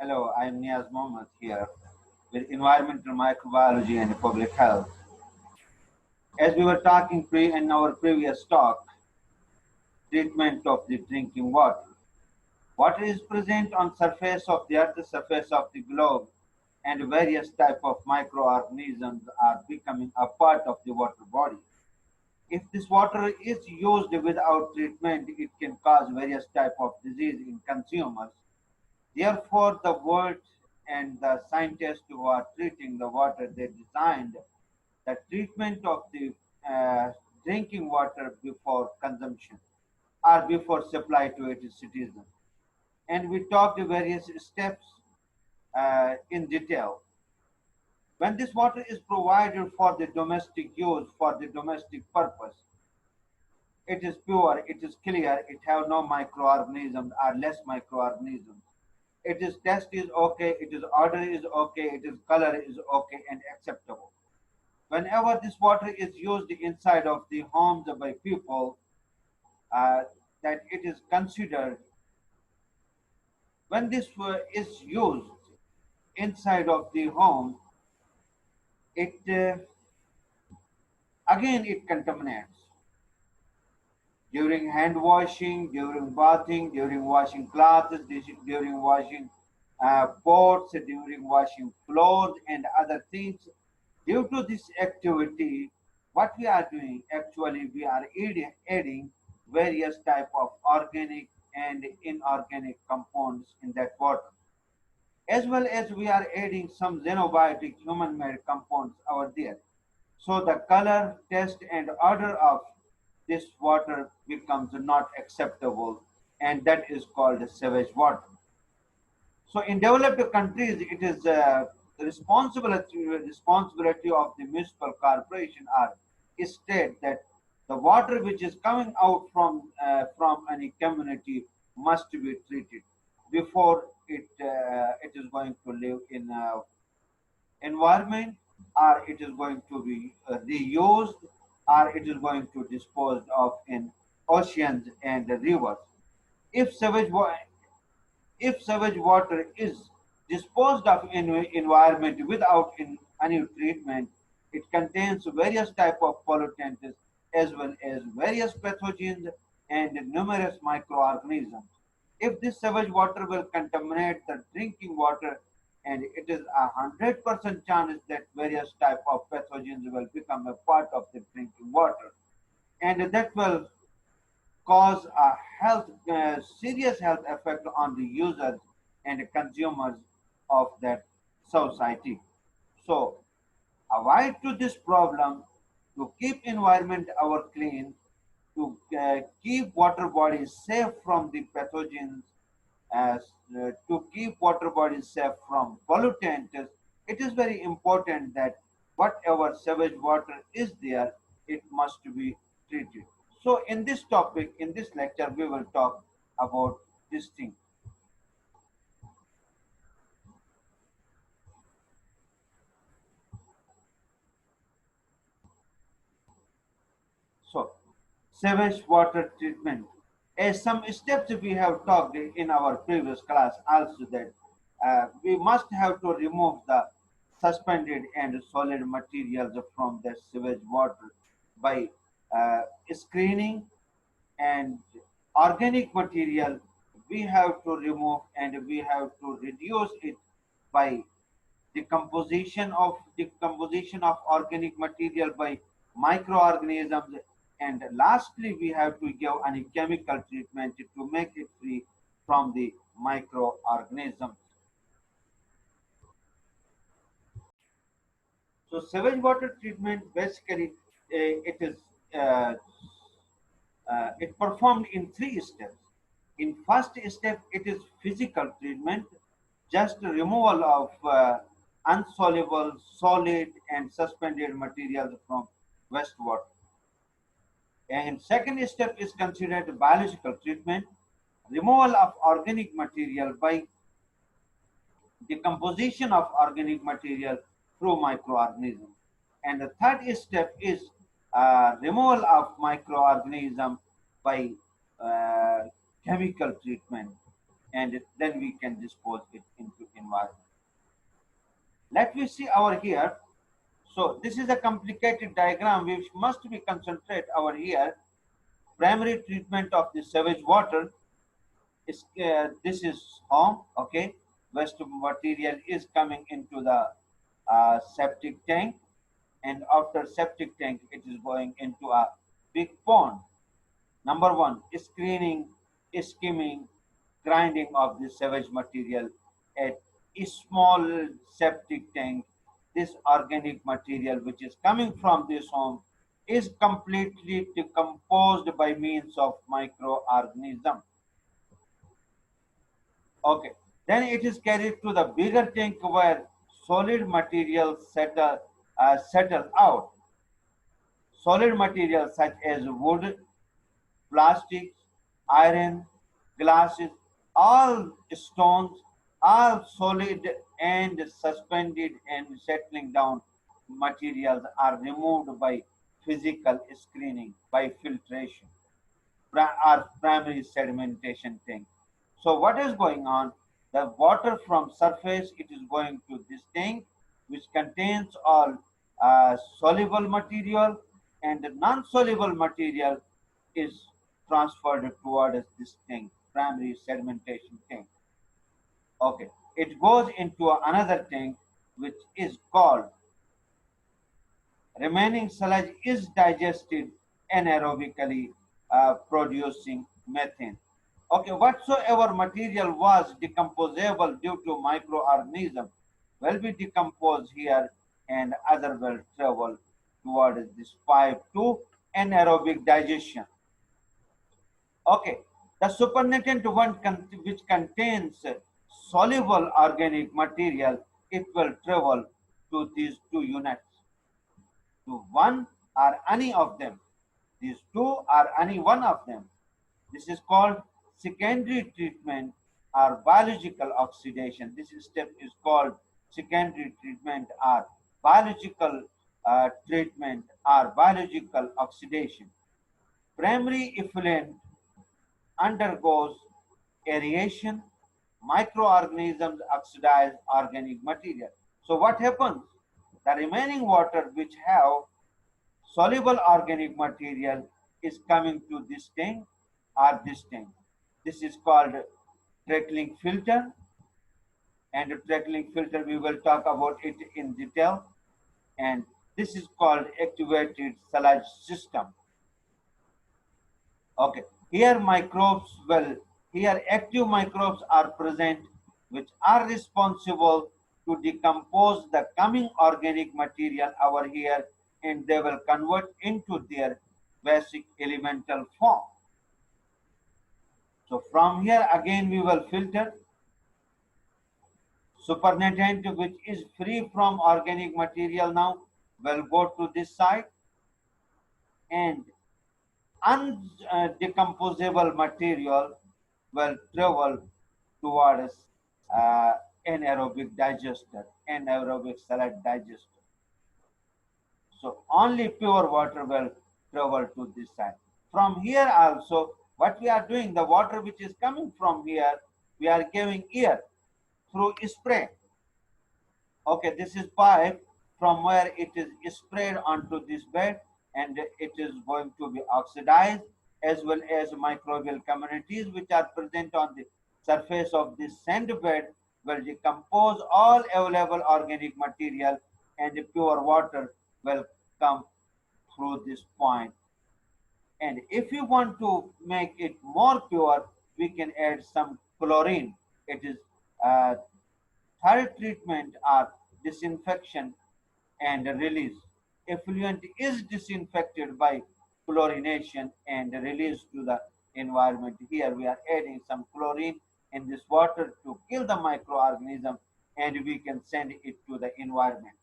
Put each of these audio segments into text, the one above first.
Hello, I am Niaz Mohammed here with Environmental Microbiology and Public Health. As we were talking in our previous talk, treatment of the drinking water. Water is present on surface of the earth, surface of the globe, and various type of microorganisms are becoming a part of the water body. If this water is used without treatment, it can cause various type of disease in consumers. Therefore, the world and the scientists who are treating the water, they designed the treatment of the drinking water before consumption or before supply to its citizens. And we talked various steps in detail. When this water is provided for the domestic use, for the domestic purpose, it is pure, it is clear, it have no microorganisms or less microorganisms. It is taste is okay, it is odor is okay, it is color is okay and acceptable. Whenever this water is used inside of the homes by people, that it is considered, when this is used inside of the home, it again it contaminates. During hand washing, during bathing, during washing clothes, during washing pots, during washing floors and other things. Due to this activity, what we are doing, actually we are adding various type of organic and inorganic compounds in that water. As well as we are adding some xenobiotic human-made compounds over there. So the color, taste and odor of this water becomes not acceptable, and that is called sewage water. So in developed countries, it is the responsibility of the municipal corporation or state that the water which is coming out from any community must be treated before it is going to live in environment, or it is going to be reused, or it is going to disposed of in oceans and rivers. If sewage water is disposed of in environment without any treatment, it contains various type of pollutants as well as various pathogens and numerous microorganisms. If this sewage water will contaminate the drinking water, and it is 100% chance that various type of pathogens will become a part of the drinking water, and that will cause a serious health effect on the users and consumers of that society. So avoid to this problem, to keep environment our clean, to keep water bodies safe from the pathogens, as to keep water bodies safe from pollutants. It is very important that whatever sewage water is there, it must be treated. So in this topic, in this lecture, we will talk about this thing. So sewage water treatment. As some steps we have talked in our previous class also, that we must have to remove the suspended and solid materials from the sewage water by screening, and organic material we have to remove and we have to reduce it by decomposition of organic material by microorganisms, and lastly we have to give any chemical treatment to make it free from the microorganisms. So sewage water treatment basically uh, it performed in three steps. In first step, it is physical treatment, just removal of unsoluble, solid, and suspended materials from wastewater. And second step is considered biological treatment, removal of organic material by decomposition of organic material through microorganisms. And the third step is removal of microorganism by chemical treatment, and then we can dispose it into environment. Let me see over here. So this is a complicated diagram which must be concentrate over here. Primary treatment of the sewage water is this is home. Okay, waste material is coming into the septic tank, and after septic tank it is going into a big pond. Number one, screening, skimming, grinding of the sewage material at a small septic tank. This organic material which is coming from this home is completely decomposed by means of microorganism. Okay, then it is carried to the bigger tank where solid materials settle out. Solid materials such as wood, plastics, iron, glasses, all stones, all solid and suspended and settling down materials are removed by physical screening, by filtration, or primary sedimentation tank. So what is going on? The water from surface, it is going to this tank which contains all soluble material, and the non-soluble material is transferred towards this tank, primary sedimentation tank. Okay, it goes into another tank which is called remaining sludge is digested anaerobically, producing methane. Okay, whatsoever material was decomposable due to microorganism will be decomposed here, and other will travel towards this pipe to anaerobic digestion. Okay, the supernatant one which contains soluble organic material, it will travel to these two units, to one or any of them. These two or any one of them. This is called secondary treatment or biological oxidation. This step is called secondary treatment or biological treatment or biological oxidation. Primary effluent undergoes aeration, microorganisms oxidize organic material. So what happens? The remaining water which have soluble organic material is coming to this tank or this tank. This is called trickling filter, and the trickling filter we will talk about it in detail, and this is called activated sludge system. Okay, here active microbes are present which are responsible to decompose the coming organic material over here, and they will convert into their basic elemental form. So from here again we will filter supernatant which is free from organic material now will go to this side, and undecomposable material will travel towards uh, anaerobic digester, anaerobic sludge digester. So only pure water will travel to this side. From here also, what we are doing, the water which is coming from here, we are giving here through spray. Okay, this is pipe from where it is sprayed onto this bed, and it is going to be oxidized, as well as microbial communities which are present on the surface of this sand bed will decompose all available organic material, and the pure water will come through this point. And if you want to make it more pure, we can add some chlorine. It is third treatment or disinfection and release. Effluent is disinfected by chlorination and released to the environment. Here we are adding some chlorine in this water to kill the microorganism, and we can send it to the environment.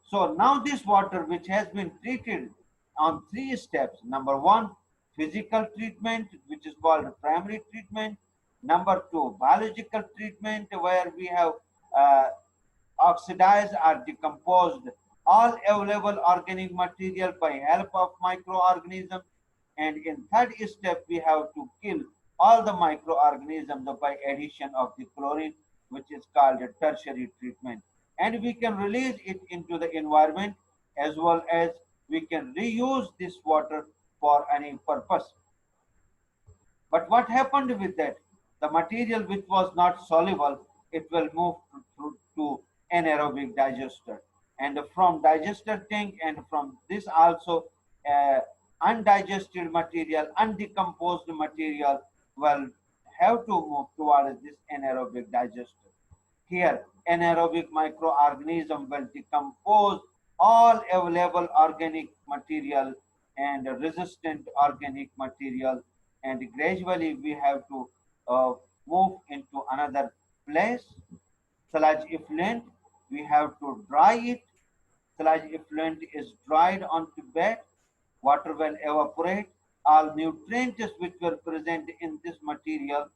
So now this water which has been treated on three steps. Number one, physical treatment, which is called primary treatment. Number two, biological treatment, where we have oxidized or decomposed all available organic material by help of microorganisms. And in third step, we have to kill all the microorganisms by addition of the chlorine which is called a tertiary treatment. And we can release it into the environment, as well as we can reuse this water for any purpose. But what happened with that? The material which was not soluble, it will move to anaerobic digester. And from digester tank, and from this also undigested material, undecomposed material will have to move towards this anaerobic digester. Here, anaerobic microorganism will decompose all available organic material and resistant organic material, and gradually we have to move into another place. Sludge effluent, we have to dry it. Sludge effluent is dried onto bed. Water will evaporate. All nutrients which were present in this material,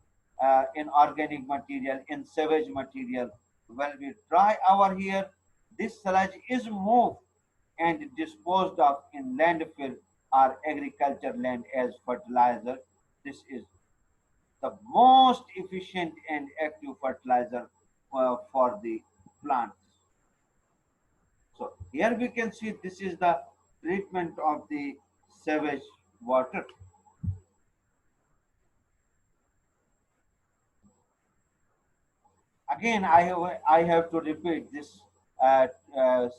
in organic material, in sewage material, will be dry over here. This sludge is moved and disposed of in landfill or agriculture land as fertilizer. This is the most efficient and active fertilizer for the plants. So here we can see this is the treatment of the sewage water. Again, I have to repeat this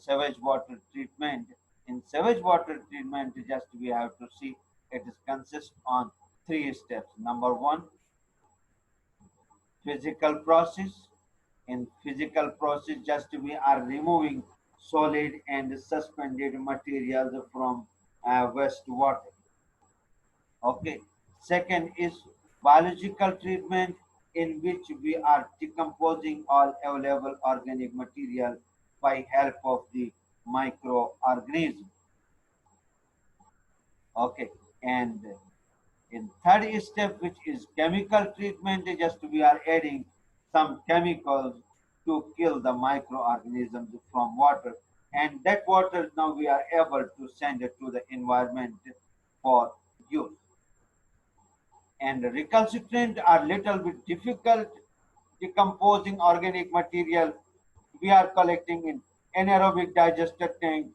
sewage water treatment. In sewage water treatment, just we have to see it is consist on 3 steps. Number one, physical process. In physical process, just we are removing solid and suspended materials from wastewater. Okay. Second is biological treatment, in which we are decomposing all available organic material by help of the microorganism. Okay. And in third step, which is chemical treatment, just we are adding some chemicals to kill the microorganisms from water, and that water now we are able to send it to the environment for use. And recalcitrant are little bit difficult decomposing organic material. We are collecting in anaerobic digester tank,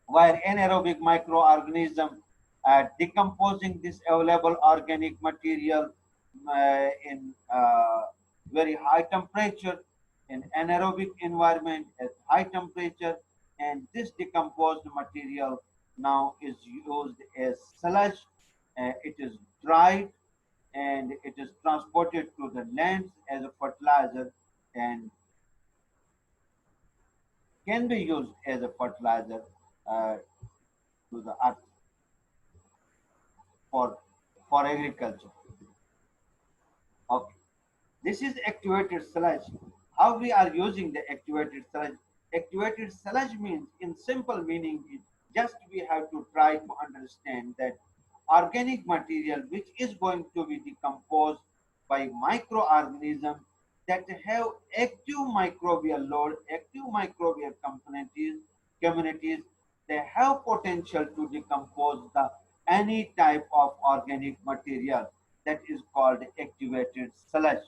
where anaerobic microorganism decomposing this available organic material in very high temperature, in anaerobic environment at high temperature, and this decomposed material now is used as sludge. It is dried and it is transported to the lands as a fertilizer, and can be used as a fertilizer to the earth for agriculture. Okay. This is activated sludge. How we are using the activated sludge? Activated sludge means, in simple meaning, just we have to try to understand that organic material which is going to be decomposed by microorganisms that have active microbial load, active microbial communities, they have potential to decompose the any type of organic material, that is called activated sludge.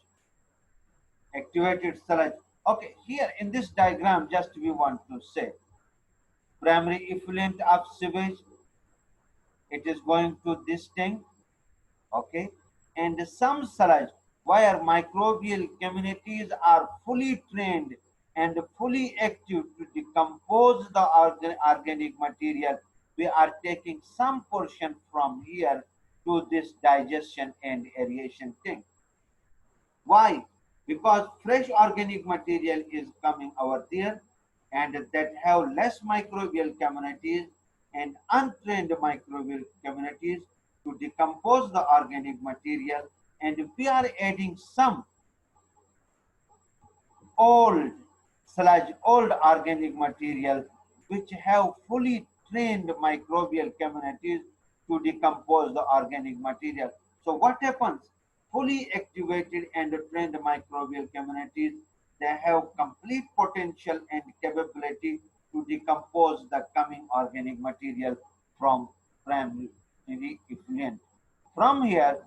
Activated sludge. Okay, here in this diagram, just we want to say primary effluent of sewage, it is going to this tank. Okay, and some sludge where microbial communities are fully trained and fully active to decompose the organic material, we are taking some portion from here to this digestion and aeration tank. Why? Because fresh organic material is coming over there, and that have less microbial communities and untrained microbial communities to decompose the organic material, and we are adding some old sludge, old organic material which have fully trained microbial communities to decompose the organic material. So what happens? Fully activated and trained microbial communities, they have complete potential and capability to decompose the coming organic material from primary effluent. From here,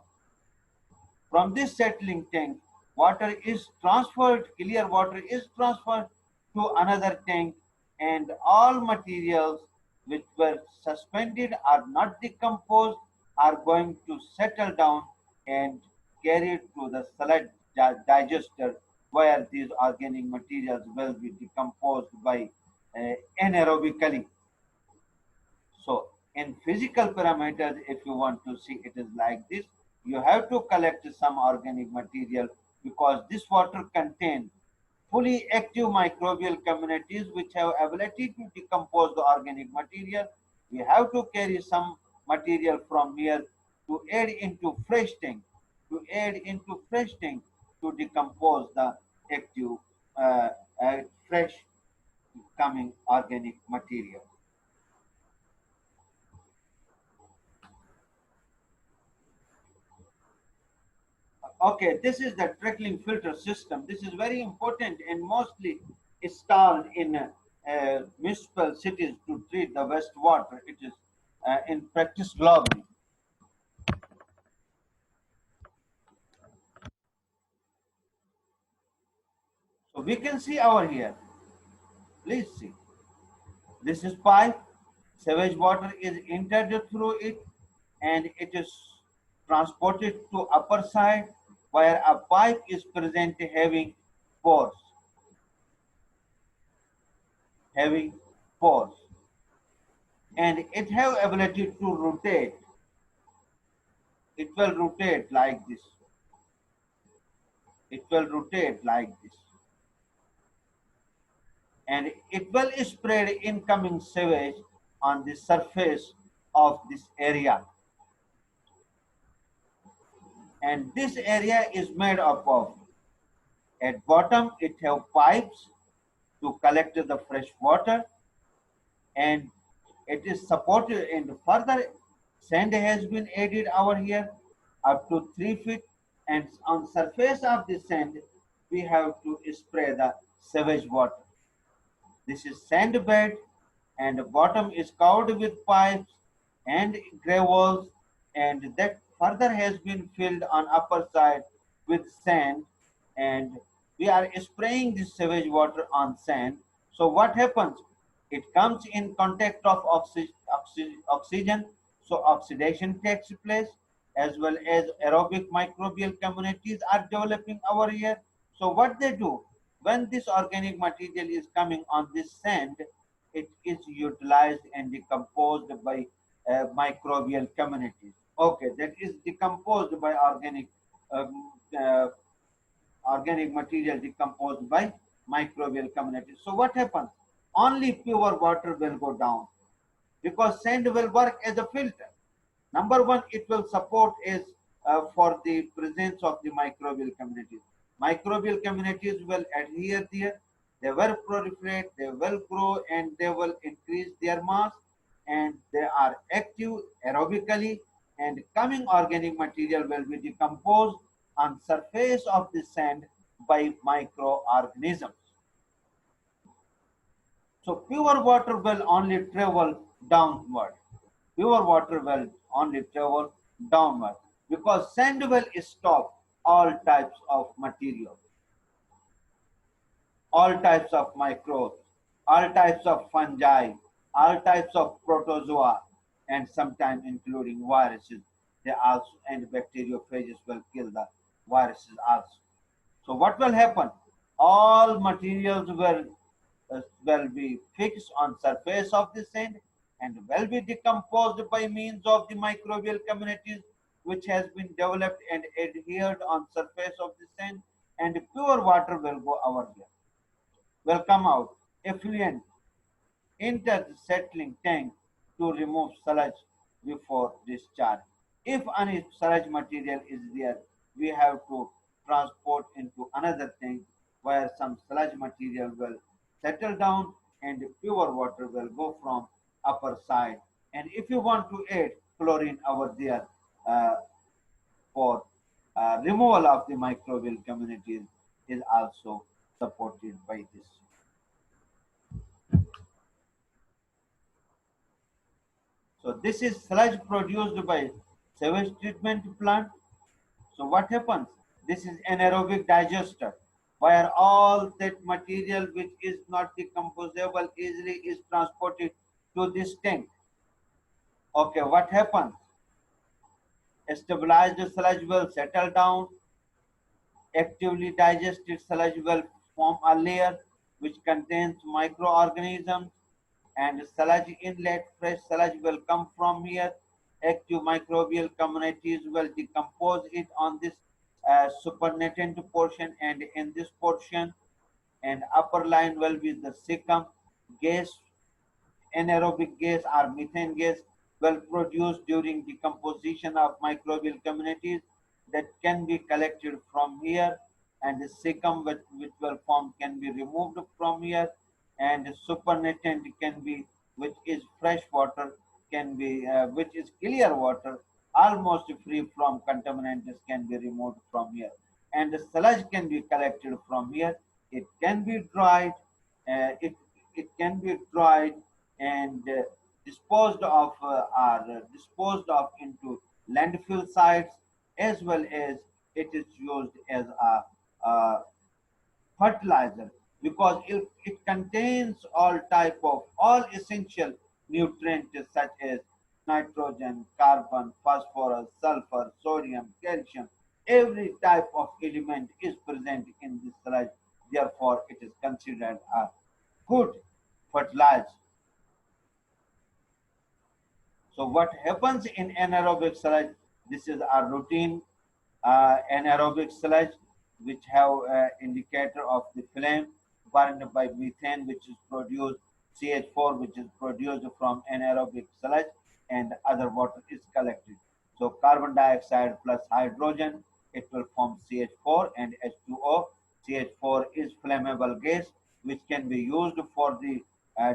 from this settling tank, water is transferred, clear water is transferred to another tank, and all materials which were suspended are not decomposed are going to settle down and carried to the sludge digester, where these organic materials will be decomposed by anaerobically. So in physical parameters, if you want to see, it is like this. You have to collect some organic material because this water contains fully active microbial communities which have ability to decompose the organic material. We have to carry some material from here to add into fresh tank, to decompose the active uh, fresh coming organic material. Okay, this is the trickling filter system. This is very important and mostly installed in municipal cities to treat the wastewater. It is in practice globally. So we can see over here. Please see. This is pipe. Sewage water is entered through it, and it is transported to upper side where a pipe is present having pores, having pores, and it have ability to rotate. It will rotate like this. It will rotate like this, and it will spread incoming sewage on the surface of this area. And this area is made up of, at bottom it have pipes to collect the fresh water, and it is supported, and further sand has been added over here up to 3 feet, and on surface of the sand we have to spray the sewage water. This is sand bed, and the bottom is covered with pipes and gravels, and that further has been filled on upper side with sand, and we are spraying this sewage water on sand. So what happens? It comes in contact of oxygen, so oxidation takes place, as well as aerobic microbial communities are developing over here. So what they do, when this organic material is coming on this sand, it is utilized and decomposed by microbial communities. Okay, that is decomposed by uh, organic material decomposed by microbial communities. So what happens? Only pure water will go down because sand will work as a filter. Number one, it will support is for the presence of the microbial communities. Microbial communities will adhere there, they will proliferate, they will grow, and they will increase their mass, and they are active aerobically, and coming organic material will be decomposed on surface of the sand by microorganisms. So pure water will only travel downward. Pure water will only travel downward because sand will stop all types of material, all types of microbes, all types of fungi, all types of protozoa, and sometimes including viruses. They also, and bacteriophages will kill the viruses also. So what will happen? All materials will be fixed on surface of the sand and will be decomposed by means of the microbial communities which has been developed and adhered on surface of the sand, and pure water will go over here, will come out effluent enter the settling tank to remove sludge before discharge. If any sludge material is there, we have to transport into another tank where some sludge material will settle down and pure water will go from upper side. And if you want to add chlorine over there uh, for removal of the microbial communities is also supported by this. So this is sludge produced by sewage treatment plant. So what happens? This is anaerobic digester, where all that material which is not decomposable easily is transported to this tank. Okay, what happens? A stabilized sludge will settle down. Actively digested sludge will form a layer which contains microorganisms, and sludge inlet. Fresh sludge will come from here. Active microbial communities will decompose it on this supernatant portion, and in this portion, and upper line will be the cecum. Gas, anaerobic gas or methane gas will produce during decomposition of microbial communities that can be collected from here, and the cecum which will form can be removed from here, and the supernatant can be, which is fresh water, can be which is clear water almost free from contaminants, can be removed from here, and the sludge can be collected from here. It can be dried, uh, it it can be dried and disposed of into landfill sites, as well as it is used as a fertilizer, because it contains all essential nutrients such as nitrogen, carbon, phosphorus, sulfur, sodium, calcium. Every type of element is present in this sludge. Therefore, it is considered a good fertilizer. So what happens in anaerobic sludge? This is a routine anaerobic sludge, which have indicator of the flame burned by methane, which is produced, CH4, which is produced from anaerobic sludge, and other water is collected. So carbon dioxide plus hydrogen, it will form CH4 and H2O. CH4 is flammable gas which can be used for the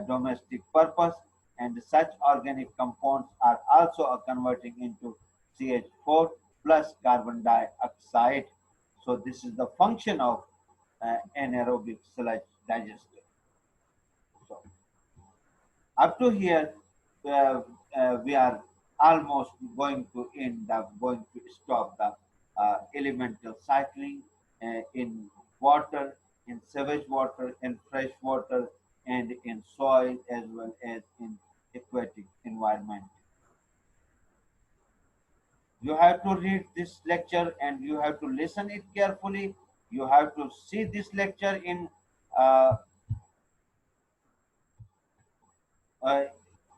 domestic purpose, and such organic compounds are also converting into CH4 plus carbon dioxide. So this is the function of anaerobic sludge digester. So up to here, we are almost going to stop the elemental cycling in water, in sewage water, in fresh water, and in soil, as well as in aquatic environment. You have to read this lecture and you have to listen it carefully. You have to see this lecture in uh, a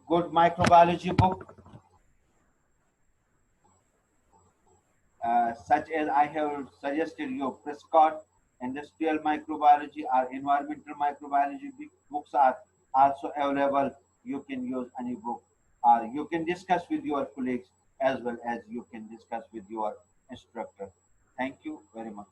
good microbiology book, such as I have suggested you. Prescott Industrial Microbiology or Environmental Microbiology books are also available. You can use any book, or you can discuss with your colleagues, as well as you can discuss with your instructor. Thank you very much.